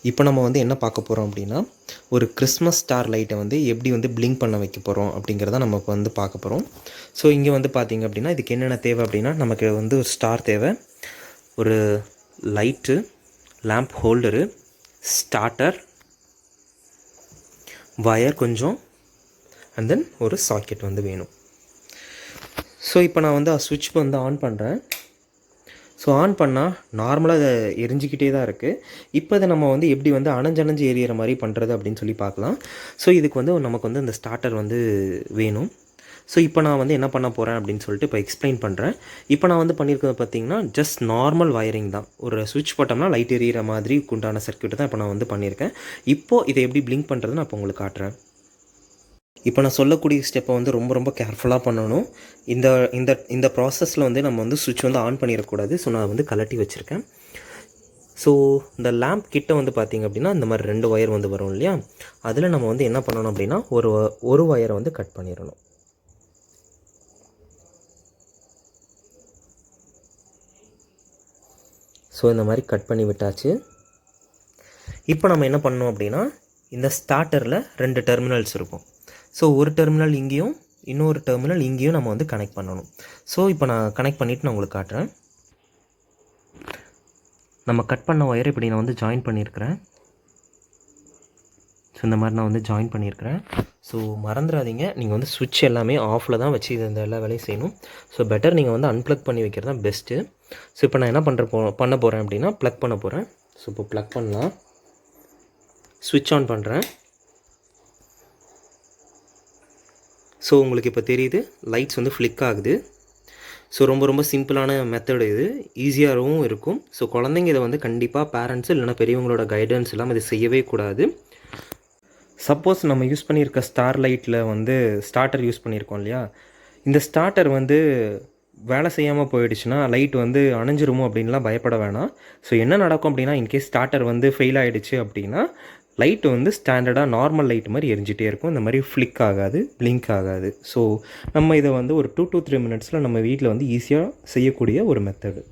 இப்போ நம்ம வந்து என்ன பார்க்க போகிறோம் அப்படின்னா, ஒரு கிறிஸ்மஸ் ஸ்டார் லைட்டை வந்து எப்படி வந்து பிளிங்க் பண்ண வைக்க போகிறோம் அப்படிங்கிறத நம்ம இப்போ வந்து பார்க்க போகிறோம். ஸோ இங்கே வந்து பார்த்திங்க அப்படின்னா, இதுக்கு என்னென்ன தேவை அப்படின்னா, நமக்கு வந்து ஒரு ஸ்டார் தேவை, ஒரு light, lamp holder, starter, wire கொஞ்சம், அண்ட் தென் ஒரு சாக்கெட் வந்து வேணும். ஸோ இப்போ நான் வந்து சுவிட்ச் வந்து ஆன் பண்ணுறேன். ஸோ ஆன் பண்ணால் நார்மலாக அதை எரிஞ்சிக்கிட்டே தான் இருக்குது. இப்போ அதை நம்ம வந்து எப்படி வந்து அணைஞ்சு எரியிற மாதிரி பண்ணுறது அப்படின்னு சொல்லி பார்க்கலாம். ஸோ இதுக்கு வந்து நமக்கு வந்து இந்த ஸ்டார்டர் வந்து வேணும். ஸோ இப்போ நான் வந்து என்ன பண்ண போகிறேன் அப்படின்னு சொல்லிட்டு இப்போ எக்ஸ்பிளைன் பண்ணுறேன். இப்போ நான் வந்து பண்ணியிருக்கிறது பார்த்திங்கன்னா ஜஸ்ட் நார்மல் வயரிங் தான். ஒரு சுவிட்ச் போட்டோம்னா லைட் எரியிற மாதிரி உண்டான சர்க்யூட் தான் இப்போ நான் வந்து பண்ணியிருக்கேன். இப்போது இதை எப்படி பிளிங்க் பண்ணுறது நான் இப்போ உங்களுக்கு காட்டுறேன். இப்போ நான் சொல்லக்கூடிய ஸ்டெப்பை வந்து ரொம்ப கேர்ஃபுல்லாக பண்ணணும். இந்த இந்த இந்த ப்ராசஸில் வந்து நம்ம வந்து சுவிட்ச் வந்து ஆன் பண்ணிடக்கூடாது. ஸோ நான் வந்து கலட்டி வச்சுருக்கேன். ஸோ இந்த லேம்ப் கிட்ட வந்து பார்த்திங்க அப்படின்னா இந்த மாதிரி 2 ஒயர் வந்து வரும் இல்லையா, அதில் நம்ம வந்து என்ன பண்ணணும் அப்படின்னா ஒரு ஒயரை வந்து கட் பண்ணிடணும். ஸோ இந்த மாதிரி கட் பண்ணி விட்டாச்சு. இப்போ நம்ம என்ன பண்ணணும் அப்படின்னா, இந்த ஸ்டார்டரில் 2 டெர்மினல்ஸ் இருக்கும். ஸோ ஒரு டெர்மினல் இங்கேயும் இன்னொரு டெர்மினல் இங்கேயும் நம்ம வந்து கனெக்ட் பண்ணணும். ஸோ இப்போ நான் கனெக்ட் பண்ணிவிட்டு நான் உங்களுக்கு காட்டுறேன். நம்ம கட் பண்ண ஒயர் இப்படி நான் வந்து ஜாயின் பண்ணியிருக்கிறேன். ஸோ இந்த மாதிரி நான் வந்து ஜாயின் பண்ணியிருக்கிறேன். ஸோ மறந்துடாதீங்க, நீங்கள் வந்து சுவிட்ச் எல்லாமே ஆஃபில் தான் வச்சு இந்த எல்லா வேலையும் செய்யணும். ஸோ பெட்டர் நீங்கள் வந்து அன்ப்ளக் பண்ணி வைக்கிறது தான் பெஸ்ட்டு. ஸோ இப்போ நான் என்ன பண்ண போகிறேன் அப்படின்னா ப்ளக் பண்ண போகிறேன். ஸோ இப்போ ப்ளக் பண்ணலாம். சுவிட்ச் ஆன் பண்ணுறேன். ஸோ உங்களுக்கு இப்போ தெரியுது, லைட்ஸ் வந்து ஃப்ளிக் ஆகுது. ஸோ ரொம்ப சிம்பிளான மெத்தடு இது, ஈஸியாகவும் இருக்கும். ஸோ குழந்தைங்க இதை வந்து கண்டிப்பாக பேரண்ட்ஸு இல்லைனா பெரியவங்களோட கைடன்ஸ் இல்லாமல் இதை செய்யவே கூடாது. சப்போஸ் நம்ம யூஸ் பண்ணியிருக்க ஸ்டார் லைட்டில் வந்து ஸ்டார்டர் யூஸ் பண்ணியிருக்கோம் இல்லையா, இந்த ஸ்டார்டர் வந்து வேலை செய்யாமல் போயிடுச்சுன்னா லைட் வந்து அணைஞ்சிருமோ அப்படின்லாம் பயப்பட வேணாம். ஸோ என்ன நடக்கும் அப்படின்னா, இன்கேஸ் ஸ்டார்டர் வந்து ஃபெயில் ஆகிடுச்சு அப்படின்னா லைட்டு வந்து ஸ்டாண்டர்டாக நார்மல் லைட் மாதிரி எரிஞ்சிட்டே இருக்கும். இந்த மாதிரி ஃப்ளிக் ஆகாது, பிளிங்க் ஆகாது. ஸோ நம்ம இதை வந்து ஒரு 2 to 3 மினிட்ஸில் நம்ம வீட்டில் வந்து ஈஸியாக செய்யக்கூடிய ஒரு மெத்தடு.